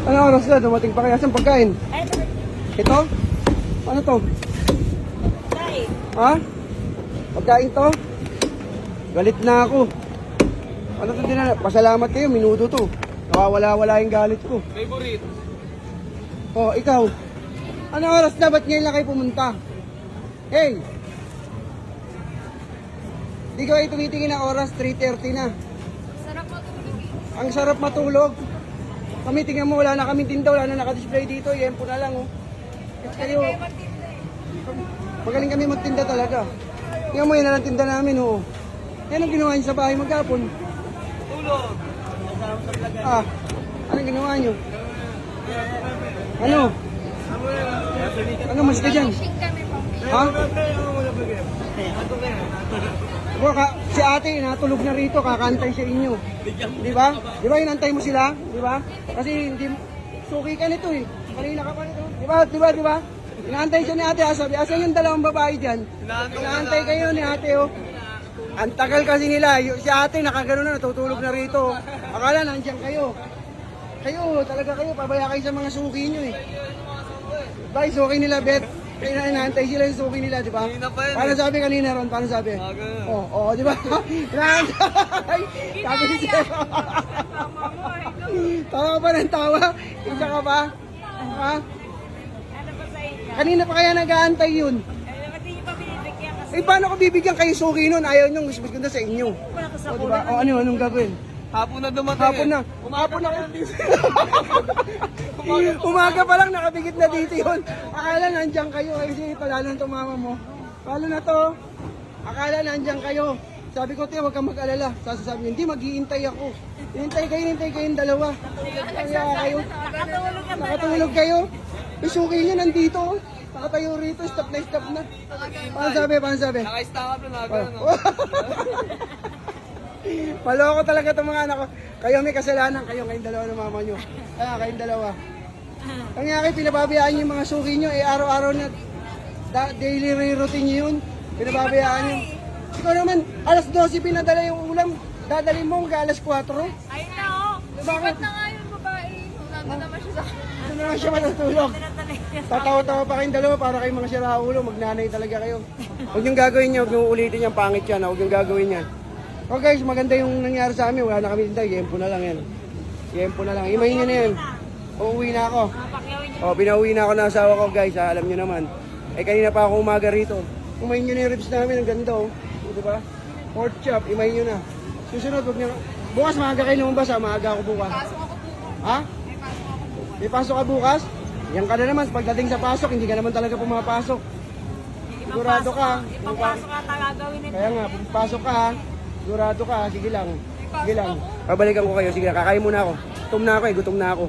Ano oras na? Dumating pa kaya saan pagkain? Ay, Ito? Ano to? tayo. Ha? Pagkain to? Galit na ako. Ano to din na? Pasalamat kayo, minuto to. Nawawala-wala yung galit ko. Favorite. Oh, ikaw. Ano oras na? Ba't ngayon lang kayo pumunta? Hey! Di ka kayo tumitingin na oras, 3:30 na. Sarap mo tulog eh. Ang sarap matulog. Kami, tingnan mo, wala na kaming tinda, wala na nakadisplay dito, yempo na lang, oh. Kasi kayo, Kayo magtinda eh. magaling kami magtinda talaga. Tingnan mo, yan na lang tinda namin, oh. Yan ang ginawa niyo sa bahay maghapon. Tulog. Ah, anong ginawa niyo? Ano? Ano mas ka dyan? Shake kami pang Ha? Si ate, natulog na rito, kakantay sa inyo. Di ba? Di ba inantay mo sila? Di ba? Kasi hindi, suki ka nito eh. Kanina ka pa nito. Di ba? Di ba? Di ba? Inaantay siya ni ate, sabi, asan yung dalawang babae dyan? Inaantay kayo ni ate, oh. Ang tagal kasi nila, si ate nakagano na, natutulog na rito. Akala nandiyan kayo. Kayo, talaga kayo, pabaya kayo sa mga suki nyo eh. Ba, suki nila, Bet. Kaya inaantay sila yung suki nila, di ba? Kanina pa yun, Paano sabi kanina ron? Paano sabi? ganun. Oo, di ba? Inaantay! Sabi siya. mama mo. Ikaw. Tawa pa ng tawa? Isa ka ba? Ha? Ano ba sa inyo? Kanina pa kaya nag-aantay yun? Ay, ba't di niyo pa binibigyan kasi? Eh, paano ko bibigyan kayo suki nun? Ayaw nyo, gusto ko na sa inyo. Wala ka sa O, di ba? O, anong gagawin? Hapon na dumating. Hapon na. Hapon na. Umaga pa lang nakabigit na dito yun. Akala nandiyan kayo. Kasi palalo na to mama mo. Palo na to. Akala nandiyan kayo. Sabi ko, Teo, huwag kang mag-alala. Sasasabi niya, hindi, mag-iintay ako. Hintay kayong dalawa. Kaya kayo. Nakatulog ka Nakatulog kayo. Isuki niyo nandito. Nakatayo rito. Stop na. Paano sabi? Naka-stack up na agad. Maloko talaga itong mga anak ko. Kayo may kasalanan. Kayo, kayong dalawa ng mama nyo. Kayong dalawa. Ang nga kayo, pinababayaan nyo yung mga suki nyo. Eh, araw-araw na daily routine nyo yun. Pinababayaan nyo. Ikaw naman, alas 12 pinadala yung ulam. Dadalhin mo hanggang alas 4. Ayun na oh. Bakit? Na nga yung babae. Nandun naman siya sa... Ano naman siya matutulog? Tinatalik. Tatawa-tawa pa kayong dalawa para kayong mga siraulo. Magnanay talaga kayo. Huwag yung gagawin nyo. Huwag yung ulitin yung pangit yan. Huwag yung gagawin yan. Oh guys, maganda yung nangyari sa amin. Wala na kami tinda. Yempo na lang yan. Yempo na lang. Imahin nyo na yan. Uuwi na ako. Pakyawin niyo. Oh, pinauwi na ako ng asawa ko guys. Alam nyo naman. Eh kanina pa ako umaga rito. Imahin nyo na yung ribs namin. Ang ganda oh. Di ba? Pork chop. Imahin nyo na. Susunod. Huwag nyo. Bukas maaga kayo lumabas ha. Maaga ako bukas. Pasok ako po. Ha? May pasok ka bukas? Yan ka na naman. Pagdating sa pasok, hindi ka naman talaga pumapasok. Sigurado ka. Ibang pasok ka gagawin nito. Kaya nga, pasok ka ha. Sigurado ka ha. Sige lang. Sige lang. Pabalikan ko kayo. Sige lang. Kakain muna ako. Gutom na ako eh. Gutom na ako.